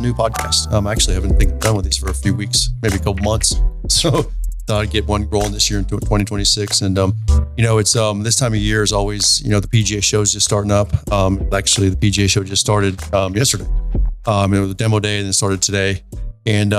new podcast. I actually haven't done with these for a few weeks, maybe a couple months. So thought I'd get one rolling this year into 2026. And, it's this time of year is always, the PGA show's just starting up. Actually, the PGA show just started yesterday. It was a demo day and it started today. And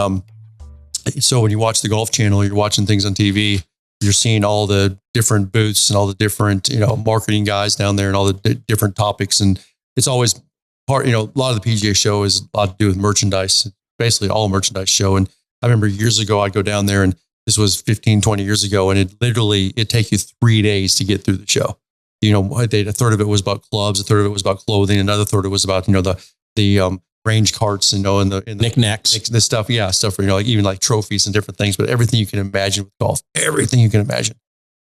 so when you watch the Golf Channel, you're watching things on TV, you're seeing all the different booths and all the different, marketing guys down there and all the different topics. And it's always part, a lot of the PGA show is a lot to do with merchandise, basically all merchandise show. And I remember years ago, I'd go down there and this was 15, 20 years ago. And it'd take you 3 days to get through the show. A third of it was about clubs, a third of it was about clothing, another third of it was about, the range carts, and the knickknacks, this stuff. Yeah. Stuff for, even like trophies and different things, but everything you can imagine with golf, everything you can imagine.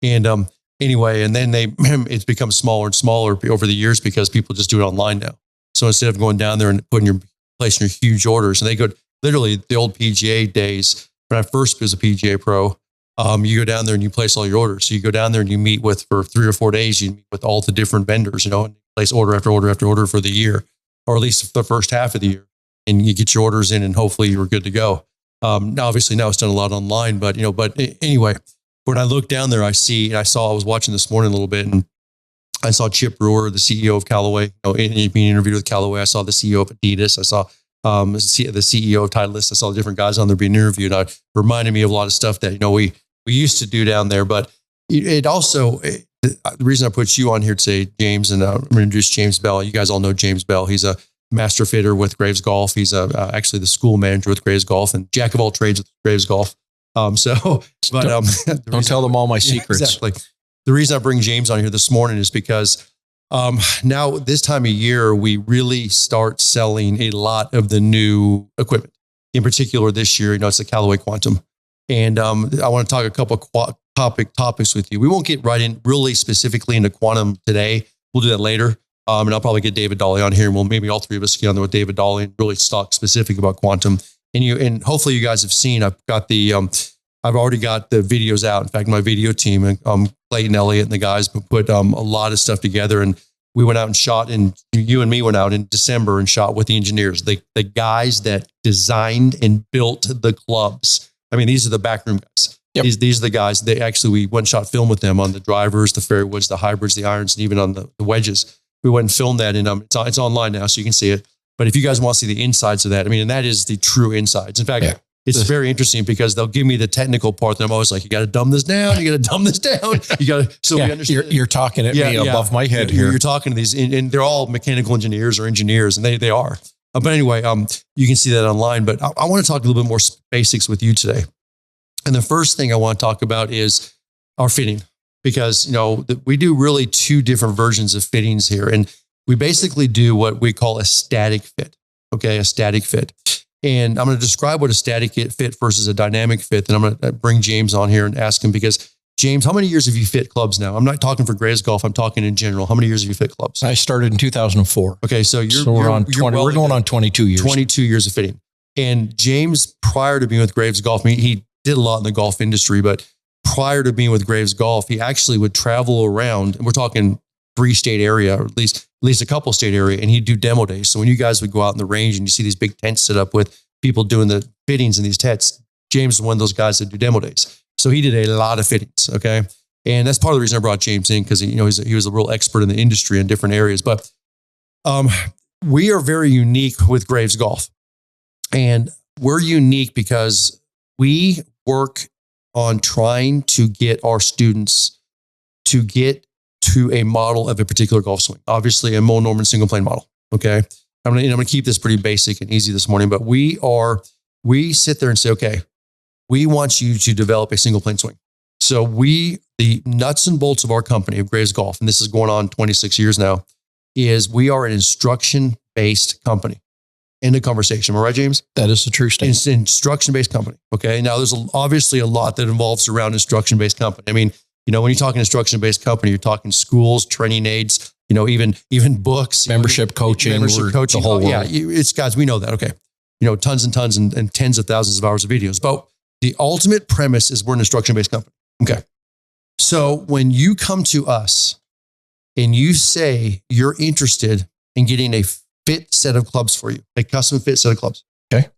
And, anyway, and then it's become smaller and smaller over the years because people just do it online now. So instead of going down there and placing your huge orders, and they go literally the old PGA days when I first was a PGA pro, you go down there and you place all your orders. So you go down there and you meet for 3 or 4 days, you meet with all the different vendors, and place order after order after order for the year, or at least the first half of the year, and you get your orders in and hopefully you're good to go. Now, obviously now it's done a lot online, but anyway, when I look down there, I was watching this morning a little bit, and I saw Chip Brewer, the CEO of Callaway, being interviewed with Callaway. I saw the CEO of Adidas. I saw the CEO of Titleist. I saw different guys on there being interviewed. It reminded me of a lot of stuff that, we used to do down there. But it also, the reason I put you on here today, James, and I'm going to introduce James Bell. You guys all know James Bell. He's a master fitter with Graves Golf. He's actually the school manager with Graves Golf and jack of all trades with Graves Golf. Don't tell them all my secrets. Exactly. The reason I bring James on here this morning is because now this time of year, we really start selling a lot of the new equipment. In particular, this year, it's the Callaway Quantum. And I want to talk a couple of topics with you. We won't get right in really specifically into Quantum today. We'll do that later. And I'll probably get David Dolly on here, and maybe all three of us get on there with David Dolly and really talk specific about Quantum. And hopefully you guys have seen, I've already got the videos out. In fact, my video team, Clayton Elliott and the guys put a lot of stuff together, and we went out and shot, and you and me went out in December and shot with the engineers, the guys that designed and built the clubs. I mean, these are the backroom guys. Yep. These are the guys. We went and shot film with them on the drivers, the fairwoods, the hybrids, the irons, and even on the wedges. We went and filmed that, and it's online now, so you can see it. But if you guys want to see the insides of that, and that is the true insides. In fact, It's very interesting because they'll give me the technical part, and I'm always like, you got to dumb this down. You got to dumb this down. You got to, so we understand. You're talking at me above my head here. You're talking to these, and they're all mechanical engineers or engineers, and they are. But anyway, you can see that online. But I want to talk a little bit more basics with you today. And the first thing I want to talk about is our fitting, because we do really two different versions of fittings here, and we basically do what we call a static fit. Okay, a static fit. And I'm going to describe what a static fit versus a dynamic fit. And I'm going to bring James on here and ask him, because James, how many years have you fit clubs now? I'm not talking for Graves Golf. I'm talking in general. How many years have you fit clubs? I started in 2004. Okay. So we're going on 22 years. 22 years of fitting. And James, prior to being with Graves Golf, he did a lot in the golf industry, but prior to being with Graves Golf, he actually would travel around, and we're talking 3-state area, or at least a couple state area, and he'd do demo days. So when you guys would go out in the range and you see these big tents set up with people doing the fittings in these tents, James was one of those guys that do demo days. So he did a lot of fittings. Okay. And that's part of the reason I brought James in, because he was a real expert in the industry in different areas. But we are very unique with Graves Golf, and we're unique because we work on trying to get our students to get to a model of a particular golf swing. Obviously, a Mo Norman single plane model. Okay. I'm going to keep this pretty basic and easy this morning, but we sit there and say, okay, we want you to develop a single plane swing. So the nuts and bolts of our company, of Graves Golf, and this is going on 26 years now, is we are an instruction-based company. End of conversation. Am I right, James? That is the true statement. It's an instruction-based company. Okay. Now there's obviously a lot that involves around instruction-based company. when you're talking instruction-based company, you're talking schools, training aids, even books, membership coaching, the whole world. Yeah. It's guys, we know that. Okay. Tons and tons and tens of thousands of hours of videos, but the ultimate premise is we're an instruction-based company. Okay. So when you come to us and you say you're interested in getting a fit set of clubs for you, a custom fit set of clubs, Okay.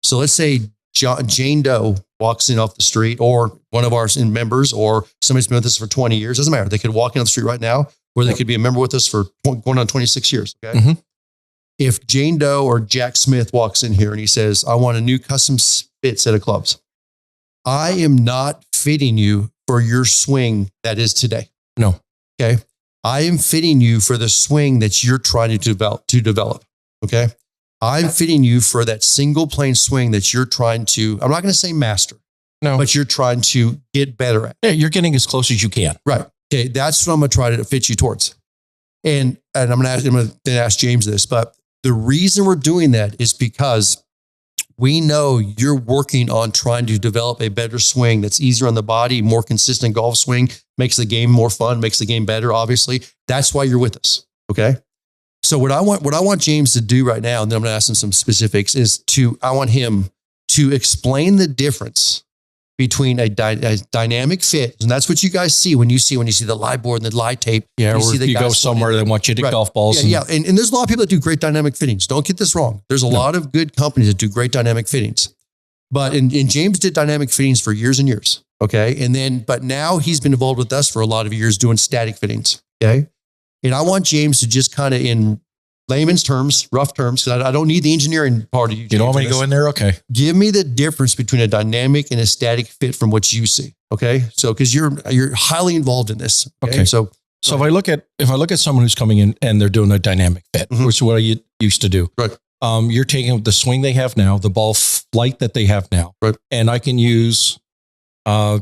So let's say Jane Doe walks in off the street, or one of our members, or somebody's been with us for 20 years. Doesn't matter. They could walk in off the street right now, or they could be a member with us for going on 26 years. Okay. Mm-hmm. If Jane Doe or Jack Smith walks in here and he says, I want a new custom fit set of clubs, I am not fitting you for your swing that is today. No. Okay. I am fitting you for the swing that you're trying to develop. Okay. I'm fitting you for that single plane swing that you're trying to, I'm not going to say master, but you're trying to get better at. Yeah, you're getting as close as you can. Right. Okay. That's what I'm going to try to fit you towards. And I'm going to ask James this, but the reason we're doing that is because we know you're working on trying to develop a better swing that's easier on the body, more consistent golf swing, makes the game more fun, makes the game better, obviously. That's why you're with us. Okay. So what I want James to do right now, and then I'm going to ask him some specifics, is I want him to explain the difference between a dynamic fit. And that's what you guys see when you see the live board and the live tape. Yeah, or if you go somewhere, they want you to golf balls. Yeah, and there's a lot of people that do great dynamic fittings. Don't get this wrong. There's a lot of good companies that do great dynamic fittings. But and James did dynamic fittings for years and years. Okay. But now he's been involved with us for a lot of years doing static fittings. Okay. And I want James to just kind of, in layman's terms, rough terms, because I don't need the engineering part of you. You don't want me to go in there? Okay. Give me the difference between a dynamic and a static fit from what you see. Okay. So, because you're highly involved in this. Okay. So if I look at someone who's coming in and they're doing a dynamic fit, which is what I used to do. Right. You're taking the swing they have now, the ball flight that they have now, right, and I can use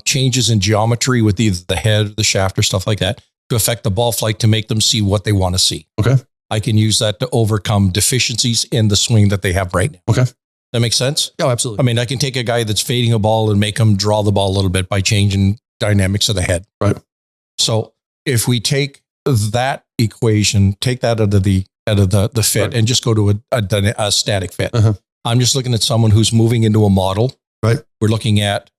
changes in geometry with either the head, the shaft, or stuff like that to affect the ball flight to make them see what they want to see. Okay. I can use that to overcome deficiencies in the swing that they have right now. Okay. That makes sense? Yeah, absolutely. I mean, I can take a guy that's fading a ball and make him draw the ball a little bit by changing dynamics of the head. Right. So if we take that equation, take that out of the fit, right, and just go to a static fit. Uh-huh. I'm just looking at someone who's moving into a model. Right. We're looking at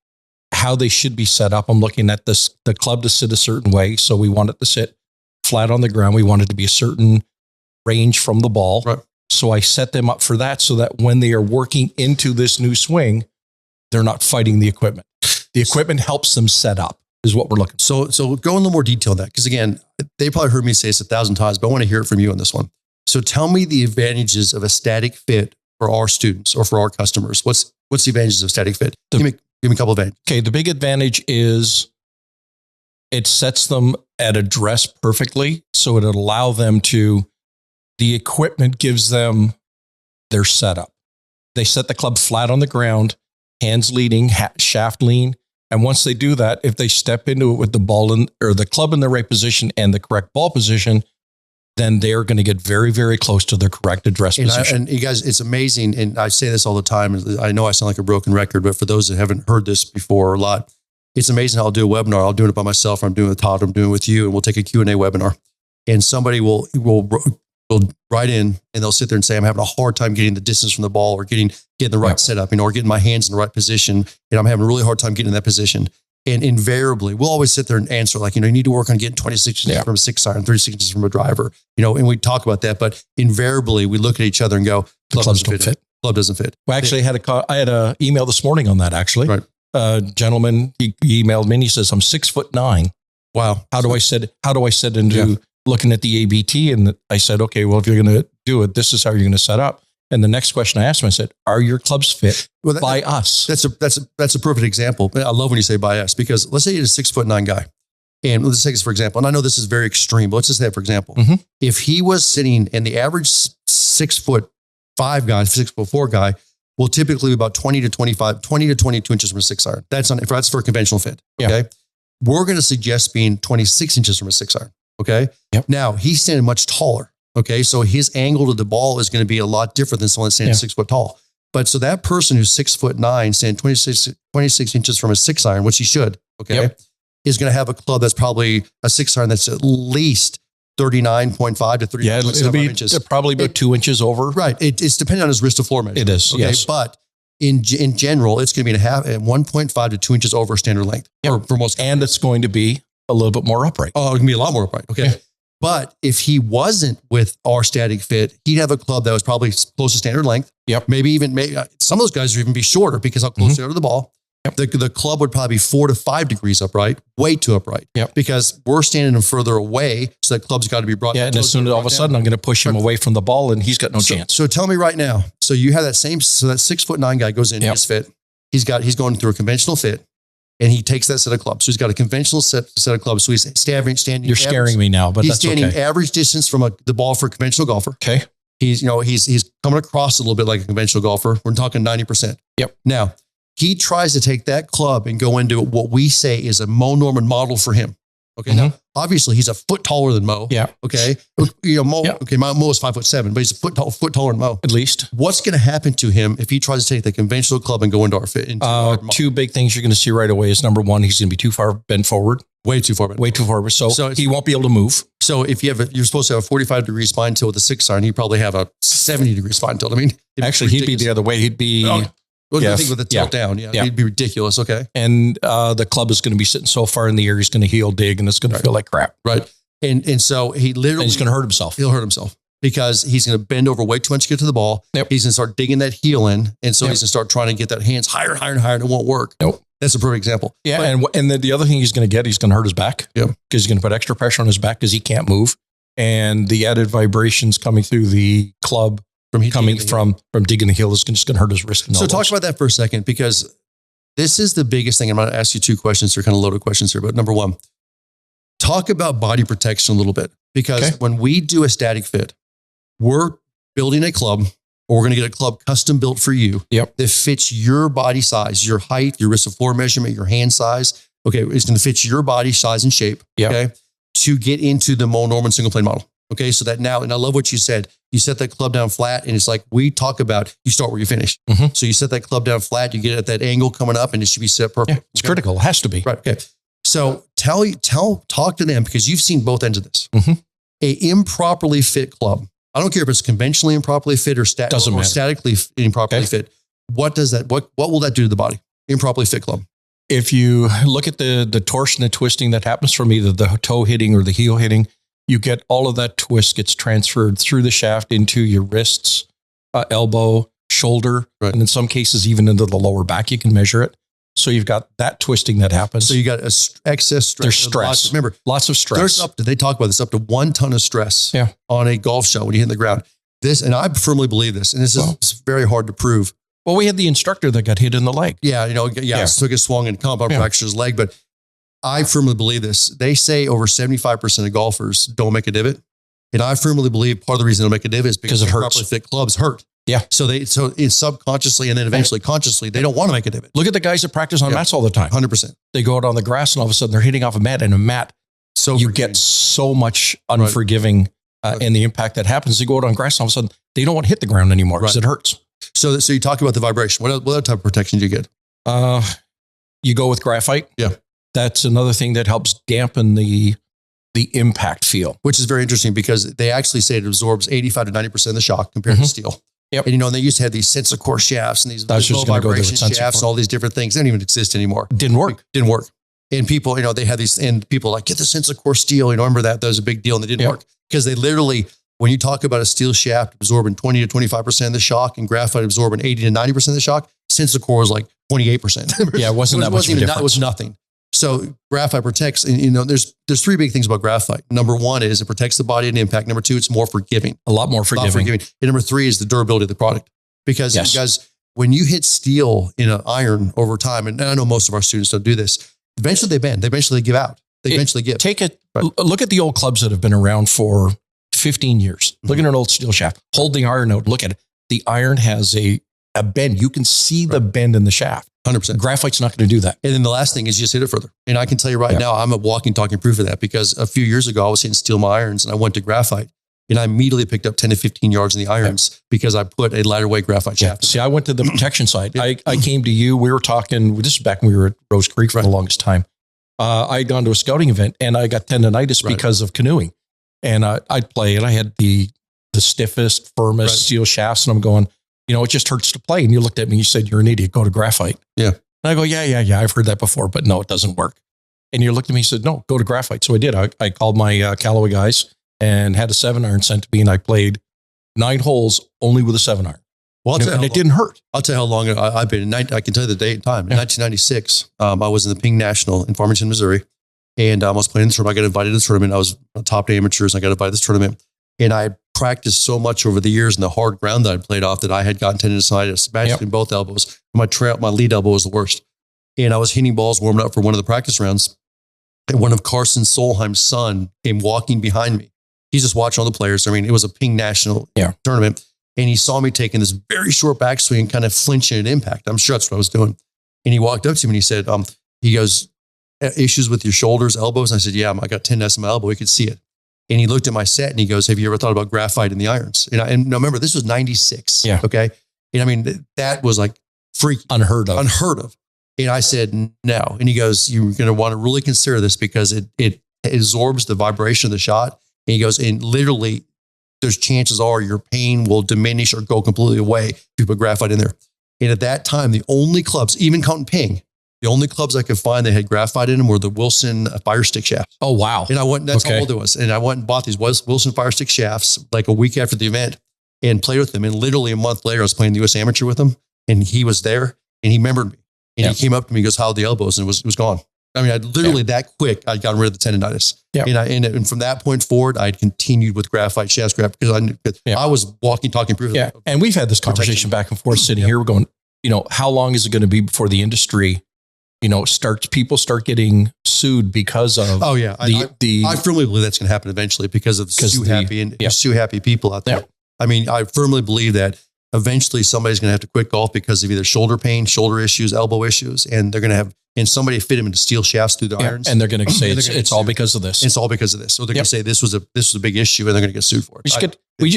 how they should be set up. I'm looking at the club to sit a certain way. So we want it to sit flat on the ground. We want it to be a certain range from the ball. Right. So I set them up for that so that when they are working into this new swing, they're not fighting the equipment. The equipment helps them set up is what we're looking for. So go in a little more detail on that. Because again, they probably heard me say this 1,000 times, but I want to hear it from you on this one. So tell me the advantages of a static fit for our students or for our customers. What's the advantages of static fit? Give me a couple of advantages. Okay. The big advantage is it sets them at address perfectly. So it allow them to, the equipment gives them their setup. They set the club flat on the ground, hands leading, shaft lean. And once they do that, if they step into it with the ball or the club in the right position and the correct ball position, then they're going to get very, very close to the correct address position. And you guys, it's amazing. And I say this all the time. I know I sound like a broken record, but for those that haven't heard this before a lot, it's amazing how I'll do a webinar. I'll do it by myself, or I'm doing it with Todd, or I'm doing it with you, and we'll take a Q&A webinar. And somebody will write in and they'll sit there and say, I'm having a hard time getting the distance from the ball, or getting the right setup, or getting my hands in the right position. And I'm having a really hard time getting in that position. And invariably, we'll always sit there and answer like, you need to work on getting 26 inches from a 6-iron, 36 inches from a driver, and we talk about that. But invariably, we look at each other and go, club doesn't fit. Club doesn't fit. Well, actually, I had an email this morning on that, actually. Right. Gentleman, he emailed me and he says, I'm 6'9". Wow. How do I set into looking at the ABT? And I said, okay, well, if you're going to do it, this is how you're going to set up. And the next question I asked him, I said, are your clubs fit by us? That's a perfect example. I love when you say by us, because let's say you're a 6'9" guy. And let's take this for example. And I know this is very extreme, but let's just say for example, if he was sitting in the average 6'5" guy, 6'4" guy, will typically be about 20 to 22 inches from a 6-iron. That's for a conventional fit. Okay. Yeah. We're going to suggest being 26 inches from a 6-iron. Okay. Yep. Now he's standing much taller. Okay. So his angle to the ball is going to be a lot different than someone standing 6 foot tall. But so that person who's 6'9", standing 26 inches from a 6-iron, which he should, is going to have a club that's probably a 6-iron that's at least 39.5 to 39.75 inches. Probably about 2 inches over. Right. It's depending on his wrist to floor measure. It is. Okay? Yes. But in general, it's going to be at 1.5 to 2 inches over standard length for most. And it's going to be a little bit more upright. Oh, it can be a lot more upright. Okay. Yeah. But if he wasn't with our static fit, he'd have a club that was probably close to standard length. Yep. Maybe some of those guys would even be shorter because how close they are to the ball. Yep. The club would probably be 4 to 5 degrees upright, way too upright. Yep. Because we're standing him further away, so that club's got to be brought. Yeah, and as soon as all of a sudden I'm going to push him away from the ball, and he's got no chance. So tell me right now. So you have that that 6'9" guy goes in his fit. He's going through a conventional fit, and he takes that set of clubs. So he's got a conventional set of clubs. So he's standing. You're scaring me now, but he's that's standing okay. average distance from the ball for a conventional golfer. Okay. He's coming across a little bit like a conventional golfer. We're talking 90%. Yep. Now, he tries to take that club and go into what we say is a Mo Norman model for him. Okay. Now, obviously, he's a foot taller than Mo. Yeah. Okay. Mo. Yeah. Okay. Mo is 5'7", but he's a foot taller than Mo. At least. What's going to happen to him if he tries to take the conventional club and go into our fit? Two big things you're going to see right away is number one, he's going to be too far bent forward. Way too far bent. So he won't be able to move. So if you're supposed to have a 45-degree spine tilt with a 6 iron, he'd probably have a 70-degree spine tilt. I mean, actually, he'd be the other way. He'd be. I think with the tilt down, it'd be ridiculous. Okay. And the club is going to be sitting so far in the air, he's going to heel dig and it's going to feel like crap. Right. And so he's going to hurt himself. He'll hurt himself because he's going to bend over way too much to get to the ball. Yep. He's going to start digging that heel in. And so he's going to start trying to get that hands higher and higher and higher, and it won't work. Nope. That's a perfect example. Yeah. And then the other thing he's going to get, he's going to hurt his back. Yeah. Because he's going to put extra pressure on his back because he can't move. And the added vibrations coming through the club from digging the heel is just going to hurt his wrist and elbows. So talk about that for a second, because this is the biggest thing. I'm going to ask you 2 questions. They're kind of loaded questions here, but number one, talk about body protection a little bit, because when we do a static fit, we're building a club, or we're going to get a club custom built for you that fits your body size, your height, your wrist to floor measurement, your hand size. Okay. It's going to fit your body size and shape. Okay. To get into the Mo Norman single plane model. Okay. So that now, and I love what you said, you set that club down flat, and it's like we talk about, you start where you finish. So you set that club down flat, you get it at that angle coming up, and it should be set perfect. Yeah, it's critical. It has to be. Right. Okay. So talk to them, because you've seen both ends of this. A improperly fit club. I don't care if it's conventionally improperly fit or statically improperly fit. What does that, what will that do to the body? Improperly fit club. If you look at the torsion and twisting that happens from either the toe hitting or the heel hitting, you get all of that twist gets transferred through the shaft into your wrists, elbow, shoulder, and in some cases, even into the lower back, you can measure it. So you've got that twisting that happens. So you got excess stress. There's stress. Lots of stress. They talk about this, up to 1 ton of stress on a golf shot when you hit the ground. And I firmly believe this, and this is very hard to prove. Well, we had the instructor that got hit in the leg. Took a swung and compound fractured his leg, but I firmly believe this. They say over 75% of golfers don't make a divot. And I firmly believe part of the reason they don't make a divot is because it hurts. Properly fit clubs hurt. Yeah. So it's subconsciously and then eventually consciously, they don't want to make a divot. Look at the guys that practice on mats all the time. 100%. They go out on the grass and all of a sudden they're hitting off a mat, and a mat. So you get so much unforgiving in the impact that happens. They go out on grass and all of a sudden they don't want to hit the ground anymore because it hurts. So you talk about the vibration. What other type of protection do you get? You go with graphite. Yeah. That's another thing that helps dampen the impact feel. Which is very interesting, because they actually say it absorbs 85 to 90% of the shock compared to steel. Yep. And they used to have these sensor core shafts and these low vibration shafts and all these different things. They don't even exist anymore. Didn't work. And people, they had these, and people like, get the sensor core steel. Remember that was a big deal, and they didn't work, because they literally, when you talk about a steel shaft absorbing 20 to 25% of the shock and graphite absorbing 80 to 90% of the shock, sensor core was like 28%. Yeah, it wasn't that much of a difference. It was nothing. So graphite protects, and there's 3 big things about graphite. Number 1 is it protects the body at impact. Number 2, it's more forgiving. A lot more forgiving. And number 3 is the durability of the product. Because guys, when you hit steel in an iron over time, and I know most of our students don't do this, eventually they bend. They eventually give out. Eventually give. Look at the old clubs that have been around for 15 years. Look at an old steel shaft. Hold the iron out. Look at it. The iron has a bend. You can see the bend in the shaft. 100%. Graphite's not going to do that. And then the last thing is you just hit it further. And I can tell you right now, I'm a walking, talking proof of that, because a few years ago, I was hitting steel my irons and I went to graphite, and I immediately picked up 10 to 15 yards in the irons because I put a lighter weight graphite shaft. See, I went to the protection side. I came to you. We were talking, this is back when we were at Rose Creek for the longest time. I'd gone to a scouting event and I got tendonitis because of canoeing. And I'd play, and I had the stiffest, firmest steel shafts. And I'm going, it just hurts to play. And you looked at me and you said, you're an idiot, go to graphite. Yeah. And I go, yeah. I've heard that before, but no, it doesn't work. And you looked at me and said, no, go to graphite. So I did. I called my Callaway guys, and had a 7-iron sent to me, and I played 9 holes only with a 7-iron. Well, And it didn't hurt. I'll tell you how long I've been. I can tell you the date and time. In 1996, I was in the Ping National in Farmington, Missouri, and I was playing the tournament. I got invited to the tournament. I was top amateurs, and I got invited to this tournament. And I practiced so much over the years in the hard ground that I played off that I had gotten tendonitis, basically in both elbows. My lead elbow was the worst. And I was hitting balls, warming up for one of the practice rounds. And one of Carson Solheim's son came walking behind me. He's just watching all the players. I mean, it was a Ping National tournament. And he saw me taking this very short backswing and kind of flinching at impact. I'm sure that's what I was doing. And he walked up to me and he said, he goes, issues with your shoulders, elbows? And I said, yeah, I got tendonitis in my elbow. He could see it. And he looked at my set and he goes, have you ever thought about graphite in the irons? And now remember, this was 96. Yeah. Okay. And I mean, that was like freaky. Unheard of. And I said, no. And he goes, you're going to want to really consider this because it absorbs the vibration of the shot. And he goes, and literally, there's chances are your pain will diminish or go completely away if you put graphite in there. And at that time, the only clubs, even counting Ping, the only clubs I could find that had graphite in them were the Wilson Fire Stick shafts. Oh, wow. And I went, that's how old it was. And I went and bought these Wilson Fire Stick shafts like a week after the event and played with them. And literally a month later, I was playing the US Amateur with him and he was there and he remembered me. And he came up to me and goes, how are the elbows? And it was gone. I mean, I literally that quick, I'd gotten rid of the tendonitis. Yeah. And from that point forward, I'd continued with graphite shaft graph because I was walking, talking proof. Yeah. And we've had this conversation back and forth sitting here. We're going, how long is it going to be before the industry, people start getting sued because of, I firmly believe that's going to happen eventually because of sue happy people out there. Yeah. I mean, I firmly believe that eventually somebody's going to have to quit golf because of either shoulder pain, shoulder issues, elbow issues, and they're going to have, and somebody fit them into steel shafts through the irons. And they're going to say it's all because of this. It's all because of this. So they're going to say this was a big issue and they're going to get sued for it. We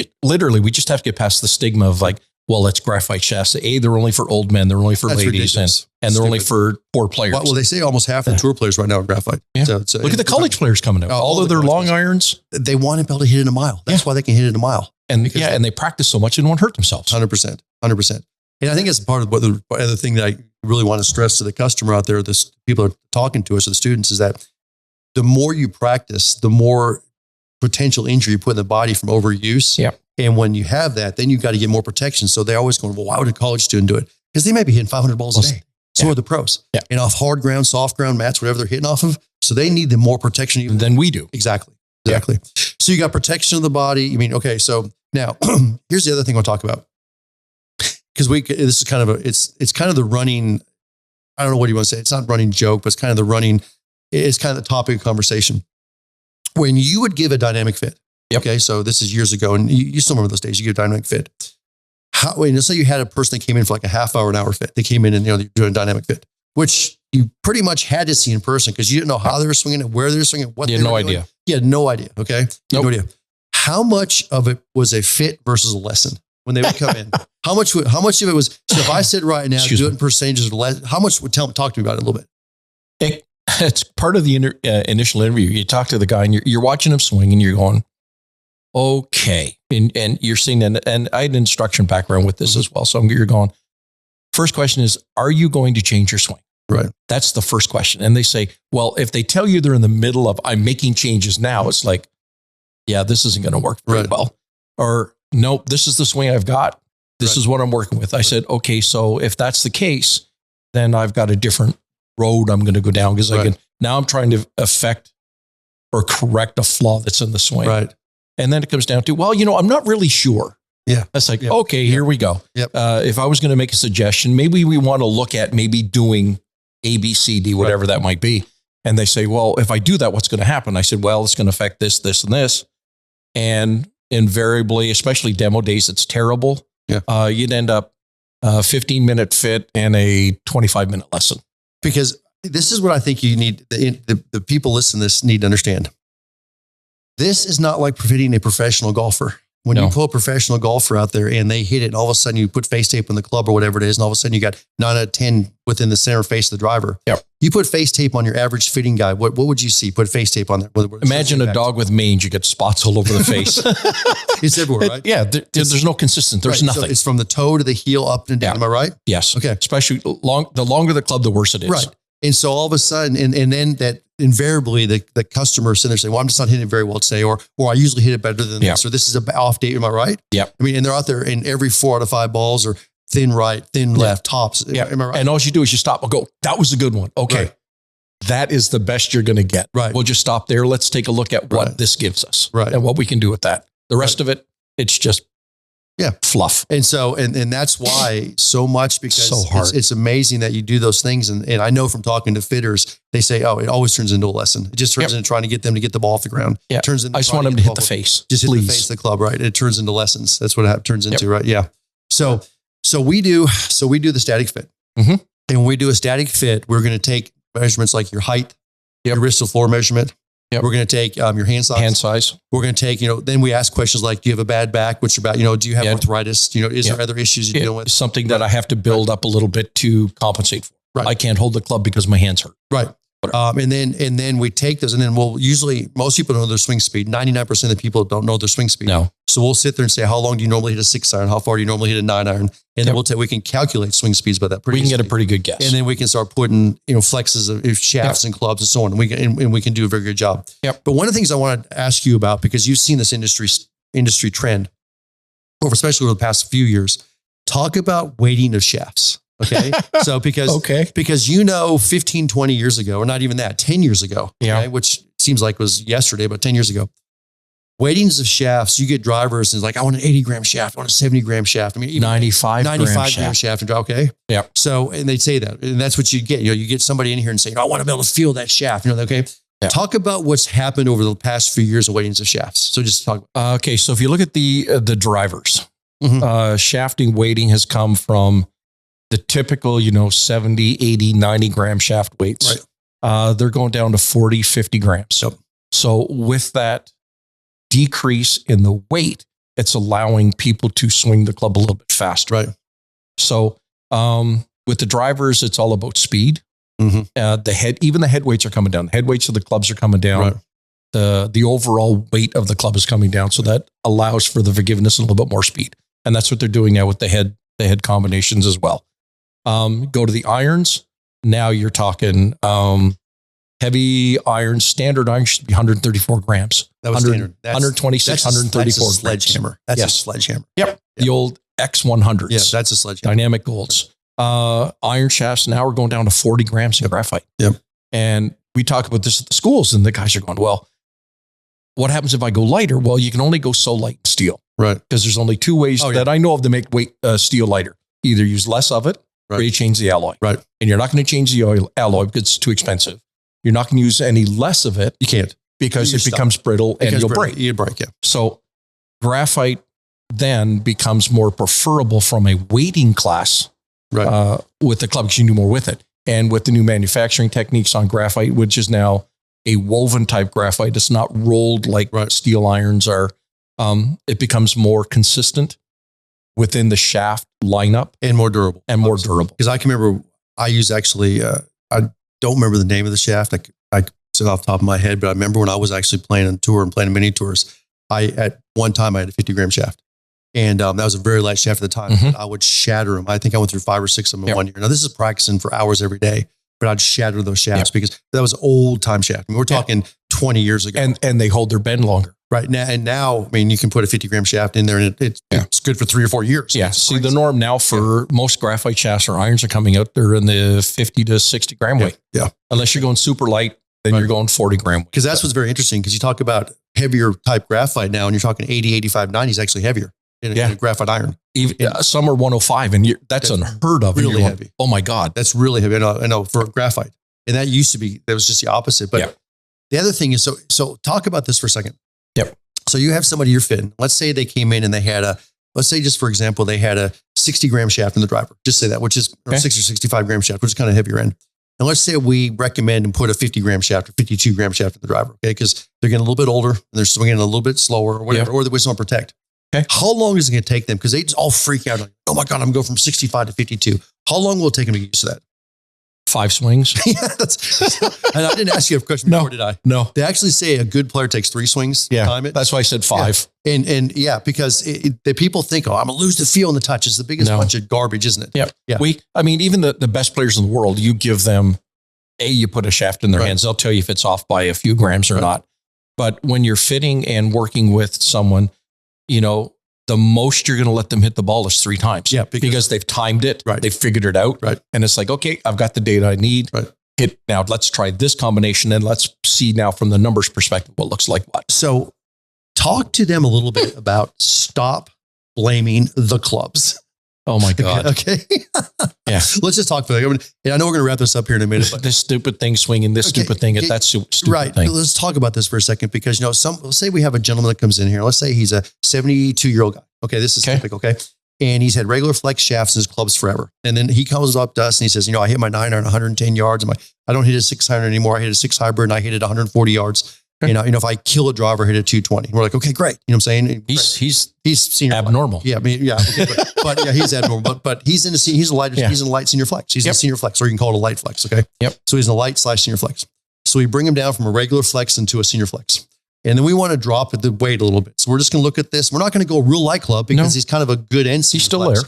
just have to get past the stigma of like, well, it's graphite shafts. They're only for old men. They're only for ladies and they're only for poor players. Well, they say almost half the tour players right now are graphite. Yeah. So look at the college players coming out. All of their long irons. They want to be able to hit it in a mile. That's why they can hit it in a mile. And they practice so much and won't hurt themselves. 100%. And I think it's part of what the other thing that I really want to stress to the customer out there, the people are talking to us, or the students, is that the more you practice, the more potential injury you put in the body from overuse. Yeah. And when you have that, then you've got to get more protection. So they're always going, well, why would a college student do it? Because they might be hitting 500 balls a day. So are the pros. Yeah. And off hard ground, soft ground mats, whatever they're hitting off of. So they need the more protection even than we do. Exactly. So you got protection of the body. I mean, okay. So now here's the other thing I'll talk about. Because this is kind of it's kind of the running, I don't know what you want to say. It's not running joke, but it's kind of the topic of conversation. When you would give a dynamic fit, okay, so this is years ago, and you still remember those days, you give a dynamic fit. Let's say you had a person that came in for like a half hour, an hour fit. They came in and, they're doing a dynamic fit, which you pretty much had to see in person because you didn't know how they were swinging it, where they were swinging it, what you had no idea. You had no idea, okay? No idea. How much of it was a fit versus a lesson? When they would come in, how much of it was? So if I said right now, do it in percentages, how much would talk to me about it a little bit? It's part of the initial interview. You talk to the guy and you're watching him swing and you're going, okay. And you're seeing that. And I had an instruction background with this as well. So you're going, first question is, are you going to change your swing? Right. That's the first question. And they say, well, if they tell you they're in the middle of, I'm making changes now, it's like, yeah, this isn't going to work very well. Or, nope, this is the swing I've got. This is what I'm working with. I said, okay, so if that's the case, then I've got a different road I'm going to go down because now I'm trying to affect or correct a flaw that's in the swing. Right. And then it comes down to, well, I'm not really sure. Yeah. That's like, okay, here we go. Yep. If I was going to make a suggestion, maybe we want to look at maybe doing A, B, C, D, whatever that might be. And they say, well, if I do that, what's going to happen? I said, well, it's going to affect this, this, and this. And invariably, especially demo days, it's terrible. Yeah. You'd end up a 15-minute fit and a 25-minute lesson. Because this is what I think you need, the people listening to this need to understand. This is not like fitting a professional golfer. When you pull a professional golfer out there and they hit it and all of a sudden you put face tape on the club or whatever it is, and all of a sudden you got 9 out of 10 within the center face of the driver. Yep. You put face tape on your average fitting guy. What would you see? Put face tape on there. Imagine a dog with mange. You get spots all over the face. It's everywhere, right? Yeah. There's no consistency. There's nothing. So it's from the toe to the heel, up and down. Am I right? Yes. Okay. Especially the longer the club, the worse it is. Right. And so all of a sudden, and then that invariably the customer sitting there saying, well, I'm just not hitting it very well today, or I usually hit it better than this, or this is an off date. Am I right? Yeah. I mean, and they're out there and every 4 out of 5 balls are thin right, thin left, tops. Yeah. Am I right? And all you do is you stop and go, that was a good one. Okay. Right. That is the best you're going to get. Right. We'll just stop there. Let's take a look at what this gives us and what we can do with that. The rest of it, it's just fluff. And so, and that's why so much, because so hard. It's amazing that you do those things. And I know from talking to fitters, they say, oh, it always turns into a lesson. It just turns into trying to get them to get the ball off the ground. Yeah. It turns into I just want them to hit the face. Just hit the face of the club, right? It turns into lessons. That's what it turns into, right? Yeah. So we do the static fit. Mm-hmm. And when we do a static fit, we're going to take measurements like your height, your wrist to floor measurement. We're going to take your hand size. We're going to take, then we ask questions like, do you have a bad back? What's your back? Do you have arthritis? Is there other issues you're dealing with? Something that I have to build up a little bit to compensate for. Right. I can't hold the club because my hands hurt. Right. And then we take those, and then most people know their swing speed. 99% of the people don't know their swing speed. No. So we'll sit there and say, how long do you normally hit a 6 iron? How far do you normally hit a 9 iron? And then we can calculate swing speeds by that. We can get a pretty good guess. And then we can start putting, flexes of shafts and clubs and so on. And we can do a very good job. Yep. But one of the things I want to ask you about, because you've seen this industry trend over, especially over the past few years, talk about weighting of shafts. Okay. So because 15, 20 years ago, or not even that, 10 years ago, which seems like was yesterday, but 10 years ago, weightings of shafts, you get drivers and it's like, I want an 80 gram shaft, I want a 70 gram shaft. I mean, even 95 gram shaft. And okay. Yeah. So, and they'd say that, and that's what you get. You get somebody in here and say, I want to be able to feel that shaft. Okay. Yeah. Talk about what's happened over the past few years of weightings of shafts. So just talk. Okay. So if you look at the drivers, shafting weighting has come from the typical, 70, 80, 90 gram shaft weights. Right. They're going down to 40, 50 grams. Yep. So with that decrease in the weight, it's allowing people to swing the club a little bit faster. Right. So with the drivers, it's all about speed. Mm-hmm. Even the head weights are coming down. The head weights of the clubs are coming down. Right. The overall weight of the club is coming down. So that allows for the forgiveness and a little bit more speed. And that's what they're doing now with the head combinations as well. Go to the irons. Now you're talking heavy irons. Standard iron should be 134 grams. That was standard. 126, 134 that's a sledgehammer. That's a sledgehammer. Yep. The old X100s. Yeah, that's a sledgehammer. Dynamic golds. Iron shafts now are going down to 40 grams in graphite. Yep. And we talk about this at the schools, and the guys are going, well, what happens if I go lighter? Well, you can only go so light in steel. Right. Because there's only two ways that I know of to make steel lighter. Either use less of it, or you change the alloy. Right. And you're not going to change the alloy because it's too expensive. You're not going to use any less of it. You can't. Because it becomes brittle and you'll break. You break, yeah. So graphite then becomes more preferable from a weighting class with the club because you can do more with it. And with the new manufacturing techniques on graphite, which is now a woven type graphite, it's not rolled like steel irons are. It becomes more consistent within the shaft lineup. And more durable. Because I can remember, I use actually, I don't remember the name of the shaft. I said off the top of my head, but I remember when I was actually playing on tour and playing mini tours, at one time I had a 50 gram shaft. And that was a very light shaft at the time. Mm-hmm. I would shatter them. I think I went through 5 or 6 of them in 1 year. Now this is practicing for hours every day, but I'd shatter those shafts because that was old time shaft. I mean, we're talking 20 years ago. And they hold their bend longer. Right. Now, I mean, you can put a 50 gram shaft in there and it's good for 3 or 4 years. Yeah. See, the norm now for most graphite shafts or irons are coming out, they're in the 50 to 60 gram weight. Yeah. Unless you're going super light, then you're going 40 gram weight. Because that's what's very interesting because you talk about heavier type graphite now and you're talking 80, 85, 90 is actually heavier in a graphite iron. Even, some are 105 and that's unheard of. Really heavy. Oh my God. That's really heavy. I know for graphite. And that used to be, that was just the opposite. But the other thing is, so talk about this for a second. Yep. So you have somebody you're fitting. Let's say they came in and they had let's say just for example, they had a 60 gram shaft in the driver. Just say that, which is or 60 or 65 gram shaft, which is kind of heavier end. And let's say we recommend and put a 50 gram shaft or 52 gram shaft in the driver. Okay. Because they're getting a little bit older and they're swinging a little bit slower or whatever, or they just want to protect. Okay. How long is it going to take them? Because they just all freak out. Like, oh my God, I'm going from 65 to 52. How long will it take them to get used to that? 5 swings. And I didn't ask you a question before, did I? No. They actually say a good player takes 3 swings. Yeah. To time it. That's why I said 5. Yeah. And because the people think, I'm going to lose the feel and the touch. It's the biggest bunch of garbage, isn't it? Yeah. Even the best players in the world, you give them you put a shaft in their hands. They'll tell you if it's off by a few grams or not. But when you're fitting and working with someone, you know, the most you're going to let them hit the ball is 3 times. Yeah. Because they've timed it. They've figured it out. And it's like, okay, I've got the data I need. Hit now. Let's try this combination and let's see now from the numbers perspective what looks like what. So talk to them a little bit about stop blaming the clubs. Oh my God. Okay. Yeah. Let's just talk for a minute. And I know we're going to wrap this up here in a minute. But this stupid thing swinging, this stupid thing, that stupid thing. Let's talk about this for a second because, you know, let's say we have a gentleman that comes in here. Let's say he's a 72-year-old guy. Okay. This is typical. Okay. And he's had regular flex shafts in his clubs forever. And then he comes up to us and he says, you know, I hit my 9 iron 110 yards. I don't hit a 6 iron anymore. I hit a 6 hybrid and I hit it 140 yards. You know, if I kill a driver, hit it 220. We're like, okay, great. You know what I'm saying? He's senior abnormal. Flex. Yeah. I mean, yeah. Okay, but yeah, he's abnormal. But he's in he's a light senior flex. He's in senior flex, or you can call it a light flex. Okay. So he's in a light / senior flex. So we bring him down from a regular flex into a senior flex. And then we want to drop the weight a little bit. So we're just going to look at this. We're not going to go real light club because he's kind of a good end. He's still there.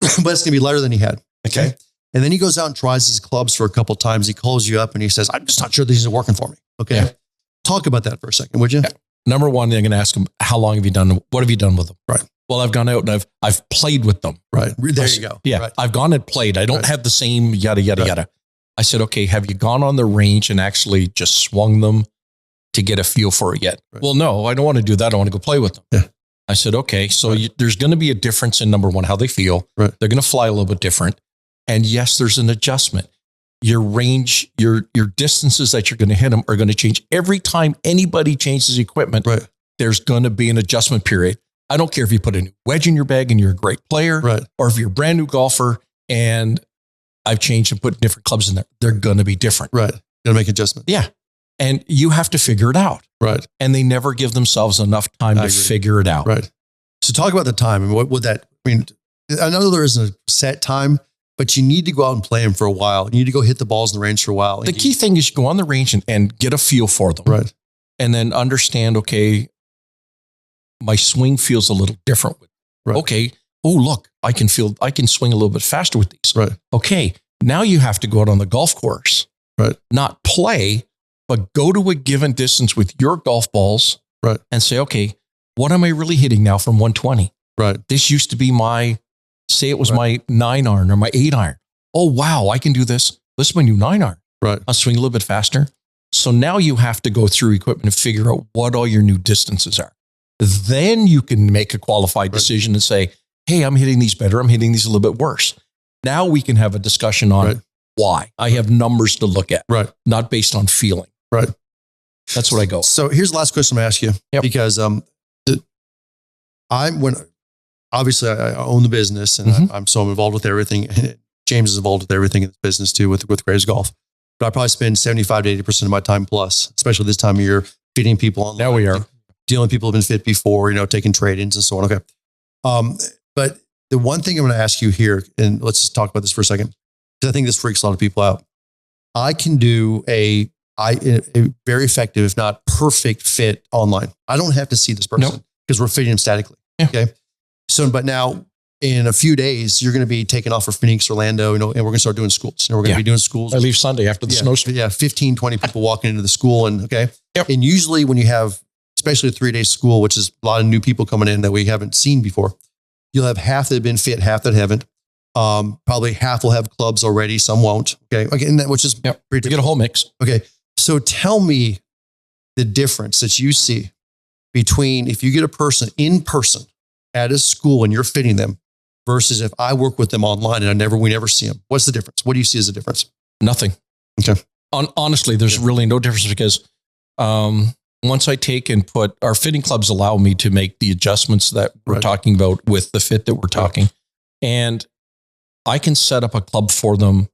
But it's going to be lighter than he had. Okay. And then he goes out and tries his clubs for a couple of times. He calls you up and he says, I'm just not sure these are working for me. Okay. Yeah. Talk about that for a second, would you? Yeah. Number one, I'm going to ask him, how long have you done? What have you done with them? Right. Well, I've gone out and I've played with them. Right. There you go. Yeah. Right. I've gone and played. I don't have the same yada, yada. I said, okay, have you gone on the range and actually just swung them to get a feel for it yet? Well, no, I don't want to do that. I want to go play with them. Yeah. I said, okay, so there's going to be a difference in number one, how they feel. Right. They're going to fly a little bit different. And yes, there's an adjustment. Your range, your distances that you're going to hit them are going to change. Every time anybody changes equipment, there's going to be an adjustment period. I don't care if you put a new wedge in your bag and you're a great player, or if you're a brand new golfer and I've changed and put different clubs in there. They're going to be different. Right. Got to make adjustments. Yeah. And you have to figure it out. Right. And they never give themselves enough time to figure it out. Right. So talk about the time and what would that, I mean, I know there isn't a set time, but you need to go out and play them for a while. You need to go hit the balls in the range for a while. The key thing is you go on the range and get a feel for them. Right. And then understand, okay, my swing feels a little different. Right. Okay. Oh, look, I can swing a little bit faster with these. Right. Okay. Now you have to go out on the golf course. Right. Not play, but go to a given distance with your golf balls. Right. And say, okay, what am I really hitting now from 120? Right. This used to be my 9 iron or my 8 iron. Oh, wow, I can do this. This is my new 9 iron. Right. I'll swing a little bit faster. So now you have to go through equipment and figure out what all your new distances are. Then you can make a qualified decision and say, hey, I'm hitting these better. I'm hitting these a little bit worse. Now we can have a discussion on why. I have numbers to look at, not based on feeling. Right. That's what I go. So here's the last question I'm going to ask you, because obviously I own the business and I'm involved with everything. James is involved with everything in this business too, with Graves Golf. But I probably spend 75 to 80% of my time plus, especially this time of year, feeding people online. Now we are dealing with people who have been fit before, taking trade-ins and so on. Okay. But the one thing I'm going to ask you here, and let's just talk about this for a second, because I think this freaks a lot of people out. I can do a very effective, if not perfect fit online. I don't have to see this person because we're fitting them statically. Yeah. Okay. So, but now in a few days, you're going to be taking off for Phoenix, Orlando, and we're going to start doing schools. And we're going to be doing schools. I leave Sunday after the snowstorm. Yeah. 15, 20 people walking into the school. And And usually when you have, especially a 3-day school, which is a lot of new people coming in that we haven't seen before, you'll have half that have been fit, half that haven't. Probably half will have clubs already. Some won't. Okay. Again, which is pretty You get a whole mix. Okay. So tell me the difference that you see between if you get a person in person at a school and you're fitting them versus if I work with them online and we never see them. What's the difference? What do you see as a difference? Nothing. Okay. Honestly, there's really no difference because once I take and put our fitting clubs allow me to make the adjustments that we're talking about with the fit that we're talking. And I can set up a club for them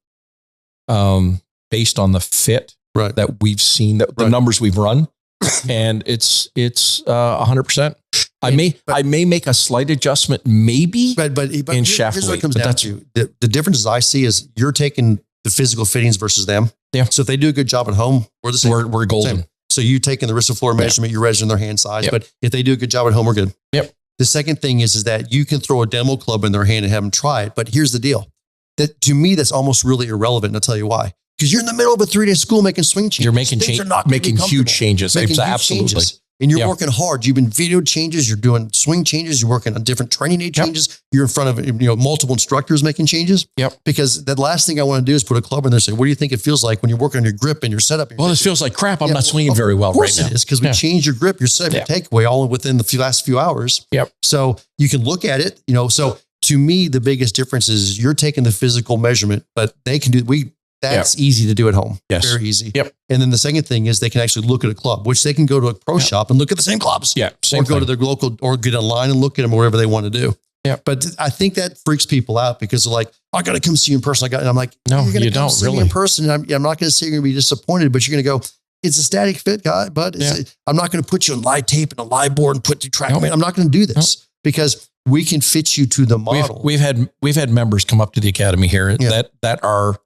based on the fit that we've seen, the numbers we've run. And it's 100%. I may make a slight adjustment, maybe, but in shaft here's what weight. it comes down to. The differences I see is you're taking the physical fittings versus them. Yeah. So if they do a good job at home, we're the same. We're golden. Same. So you taking the wrist of floor measurement, you're measuring their hand size. Yep. But if they do a good job at home, we're good. Yep. The second thing is that you can throw a demo club in their hand and have them try it. But here's the deal. That to me, that's almost really irrelevant. And I'll tell you why. because you're in the middle of a 3-day school making swing changes. You're making making huge changes. Making huge Absolutely. changes. And you're working hard. You've been video changes. You're doing swing changes. You're working on different training aid changes. You're in front of multiple instructors making changes. Yep. Because the last thing I want to do is put a club in there and say, what do you think it feels like when you're working on your grip and your setup? Well, this feels like crap. I'm not swinging very well right now. It is, because we changed your grip, your setup, your takeaway all within the last few hours. Yep. So you can look at it, so to me, the biggest difference is you're taking the physical measurement, but they can that's easy to do at home. Yes. Very easy. Yep. And then the second thing is they can actually look at a club, which they can go to a pro shop and look at the same clubs. Yeah. Or go to their local, or get online and look at them, wherever they want to do. Yeah. But I think that freaks people out because they're like, I got to come see you in person. And I'm like, no, you're you don't see really me in person. I'm not going to say you're going to be disappointed, but you're going to go, it's a static fit guy, but I'm not going to put you on live tape and a live board and put you track. I'm not going to do this because we can fit you to the model. We've had members come up to the academy here that are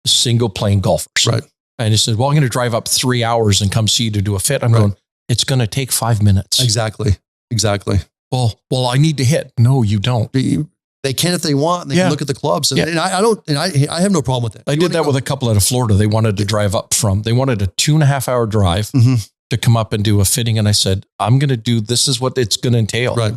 single plane golfers. Right. And he said, well, I'm going to drive up 3 hours and come see you to do a fit. I'm going, it's going to take 5 minutes. Exactly. Well, I need to hit. No, you don't. They can if they want. They can look at the clubs. And I don't, and I have no problem with that. I did that with a couple out of Florida. They wanted to drive up they wanted a 2.5 hour drive to come up and do a fitting. And I said, I'm going to do, this is what it's going to entail. Right.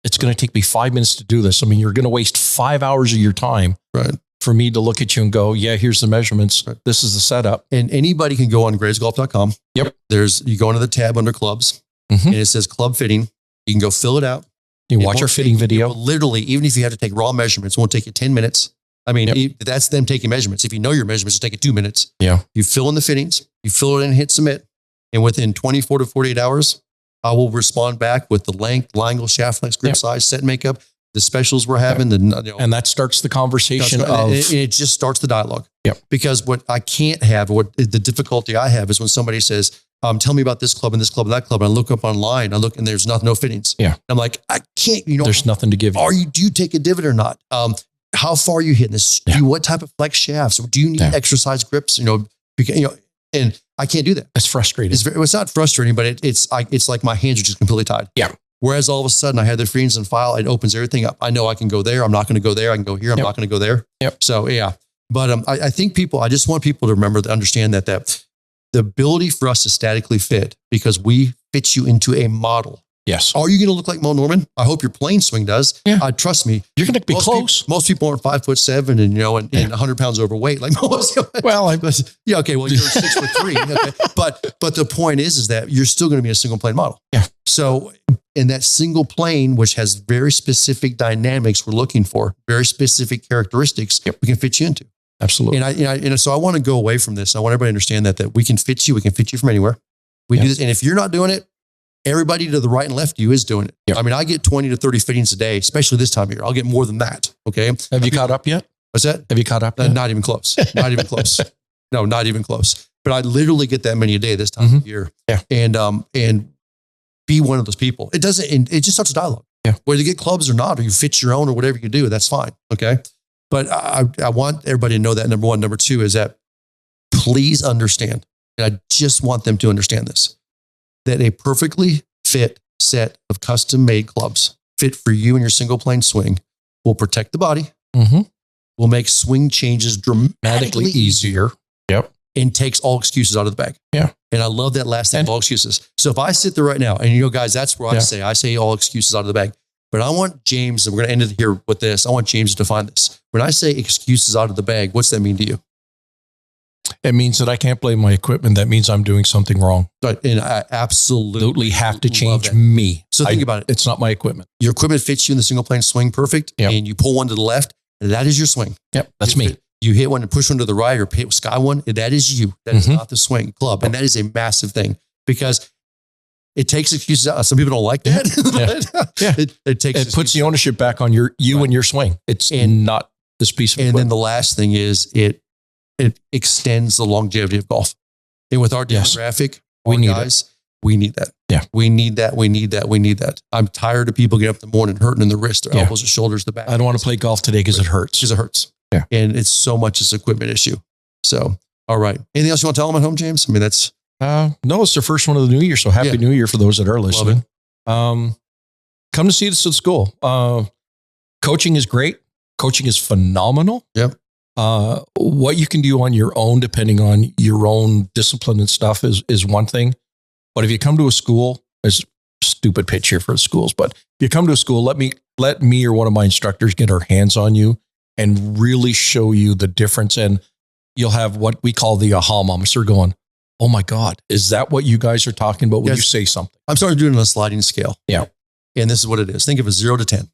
It's going to take me 5 minutes to do this. I mean, you're going to waste 5 hours of your time. Right. For me to look at you and go, here's the measurements. Right. This is the setup. And anybody can go on graysgolf.com. Yep. You go into the tab under clubs and it says club fitting. You can go fill it out. You watch our fitting video. Literally, even if you have to take raw measurements, it won't take you 10 minutes. I mean, that's them taking measurements. If you know your measurements, it'll take you 2 minutes. Yeah. You fill in the fittings, you fill it in and hit submit. And within 24 to 48 hours, I will respond back with the length, line angle, shaft length, grip size, set makeup, the specials we're having. And that starts the conversation it just starts the dialogue. Yep. Because what I can't have, what the difficulty I have is when somebody says, tell me about this club and this club and that club. And I look up online, and there's no fittings. Yeah. I'm like, I can't, there's nothing to give you. Do you take a divot or not? How far are you hitting this? What type of flex shafts? Do you need exercise grips? And I can't do that. It's frustrating. It's not frustrating, but it's like my hands are just completely tied. Yeah. Whereas all of a sudden I have the fittings and file, it opens everything up. I know I can go there. I'm not going to go there. I can go here. I'm not going to go there. Yep. So but I think I just want people to remember to understand that the ability for us to statically fit, because we fit you into a model. Yes. Are you going to look like Mo Norman? I hope your plane swing does. Yeah. Trust me. You're going to be close. Most people aren't 5'7" and 100 pounds overweight. Like most. Well, okay. Well, you're 6'3". Okay. But the point is that you're still going to be a single plane model. Yeah. So in that single plane, which has very specific dynamics we're looking for, very specific characteristics, we can fit you into. Absolutely. And so I want to go away from this. I want everybody to understand that we can fit you. We can fit you from anywhere. We do this. And if you're not doing it, everybody to the right and left of you is doing it. Yep. I mean, I get 20 to 30 fittings a day, especially this time of year. I'll get more than that. Okay. Have you caught up yet? What's that? Have you caught up yet? Not even close. Not even close. No, not even close. But I literally get that many a day this time of year. Yeah. And be one of those people. It just starts a dialogue. Yeah. Whether you get clubs or not, or you fit your own or whatever you do, that's fine. Okay. But I want everybody to know that, number one. Number two is that please understand, and I just want them to understand this, that a perfectly fit set of custom made clubs fit for you and your single plane swing will protect the body, will make swing changes dramatically easier. Yep. And takes all excuses out of the bag. Yeah. And I love that last thing, all excuses. So if I sit there right now, and guys, that's where I say all excuses out of the bag. But I want James, and we're going to end it here with this. I want James to define this. When I say excuses out of the bag, what's that mean to you? It means that I can't blame my equipment. That means I'm doing something wrong. Right. And I absolutely have to change me. So think about it. It's not my equipment. Your equipment fits you in the single plane swing perfect. Yep. And you pull one to the left, and that is your swing. Yep. That's me. You hit one and push one to the right, or hit sky one. That is you. That is not the swing club. And that is a massive thing, because it takes excuses out. Some people don't like that. It puts the ownership back on you and your swing. It's not this piece of equipment. Then the last thing is it extends the longevity of golf. And with our demographic, we need that. Yeah. We need that. I'm tired of people getting up in the morning hurting in the wrist, their elbows, their shoulders, the back. I don't want to play golf today because it hurts. Because it hurts. Yeah. And it's so much this equipment issue. So, all right. Anything else you want to tell them at home, James? I mean, that's... no, it's the first one of the new year. So happy New Year for those that are listening. Come to see us at school. Coaching is great. Coaching is phenomenal. Yep. What you can do on your own, depending on your own discipline and stuff, is one thing. But if you come to a school, there's a stupid pitch here for the schools, but if you come to a school, let me or one of my instructors get our hands on you and really show you the difference. And you'll have what we call the aha moments. They're going, oh my God, is that what you guys are talking about when you say something? I'm starting doing it on a sliding scale. Yeah. And this is what it is. Think of a 0 to 10.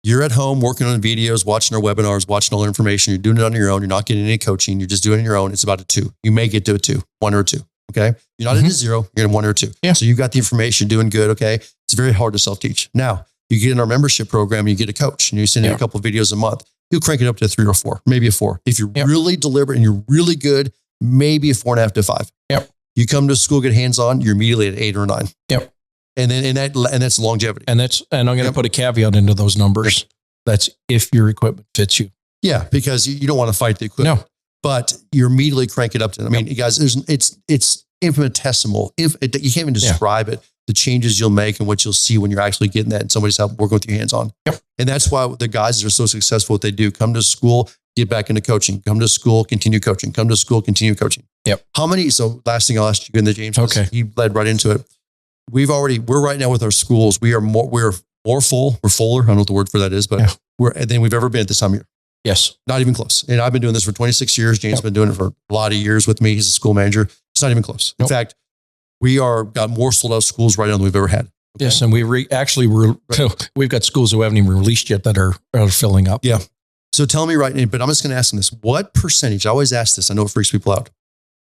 You're at home working on videos, watching our webinars, watching all the information. You're doing it on your own. You're not getting any coaching. You're just doing it on your own. It's about a 2. You may get to a 2, 1 or 2. Okay. You're not at a 0. You're in 1 or 2. Yeah. So you've got the information, doing good. Okay. It's very hard to self-teach. Now you get in our membership program and you get a coach and you send in a couple of videos a month. You'll crank it up to a 3 or 4, maybe a 4. If you're really deliberate and you're really good, maybe a 4.5 to 5. Yep. You come to school, get hands-on, you're immediately at 8 or 9. Yep. And then that's longevity. And I'm going to put a caveat into those numbers. Yep. That's if your equipment fits you. Yeah, because you don't want to fight the equipment. No. But you immediately crank it up to. I mean, you guys, it's infinitesimal. You can't even describe it. The changes you'll make and what you'll see when you're actually getting that and somebody's help working with your hands on. Yep. And that's why the guys that are so successful, what they do, come to school, get back into coaching, come to school, continue coaching, come to school, continue coaching. Yep. So last thing I'll ask you in the James, he led right into it. We're right now with our schools. We're more full. We're fuller. I don't know what the word for that is, but than we've ever been at this time of year. Yes. Not even close. And I've been doing this for 26 years. James has been doing it for a lot of years with me. He's a school manager. It's not even close. In fact, we got more sold out schools right now than we've ever had. Okay? Yes. And we've got schools that we haven't even released yet that are filling up. Yeah. So tell me right now, but I'm just going to ask them this. What percentage, I always ask this, I know it freaks people out.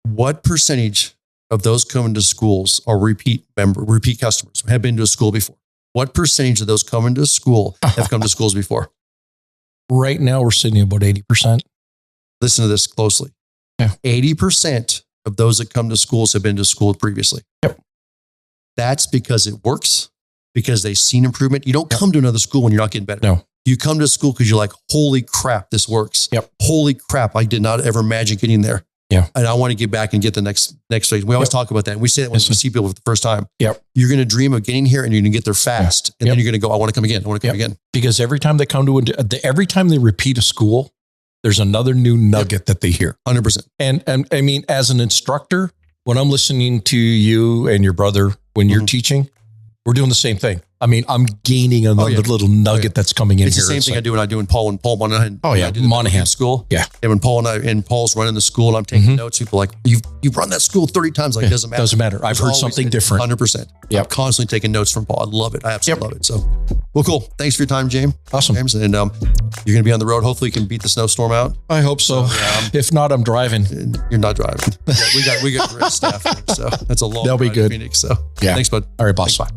What percentage of those coming to schools are repeat customers, have been to a school before? What percentage of those coming to school have come to schools before? Right now, we're sitting at about 80%. Listen to this closely. Yeah. 80% of those that come to schools have been to school previously. Yep. That's because it works, because they've seen improvement. You don't come to another school when you're not getting better. No. You come to school because you're like, holy crap, this works. Yep. Holy crap, I did not ever imagine getting there. Yeah. And I want to get back and get the next phase. We always talk about that. And we say that when we see people for the first time. Yep. You're going to dream of getting here and you're going to get there fast. And then you're going to go, I want to come again. I want to come again. Because every time every time they repeat a school, there's another new nugget that they hear. 100%. And I mean, as an instructor, when I'm listening to you and your brother, when you're teaching, we're doing the same thing. I mean, I'm gaining another little nugget that's coming in. It's the same thing I do when I do in Paul Monahan. Monahan school. Yeah. And when Paul's running the school and I'm taking notes, people are like, you've run that school 30 times. Like, it doesn't matter. Doesn't matter. I've heard something different. 100%. Yeah. I'm constantly taking notes from Paul. I love it. I absolutely love it. So, well, cool. Thanks for your time, James. Awesome. James. And you're going to be on the road. Hopefully you can beat the snowstorm out. I hope so. If not, I'm driving. You're not driving. We got great staff here, so that's a long That'll be good. Phoenix, so yeah. Thanks, bud. All right, boss. Bye.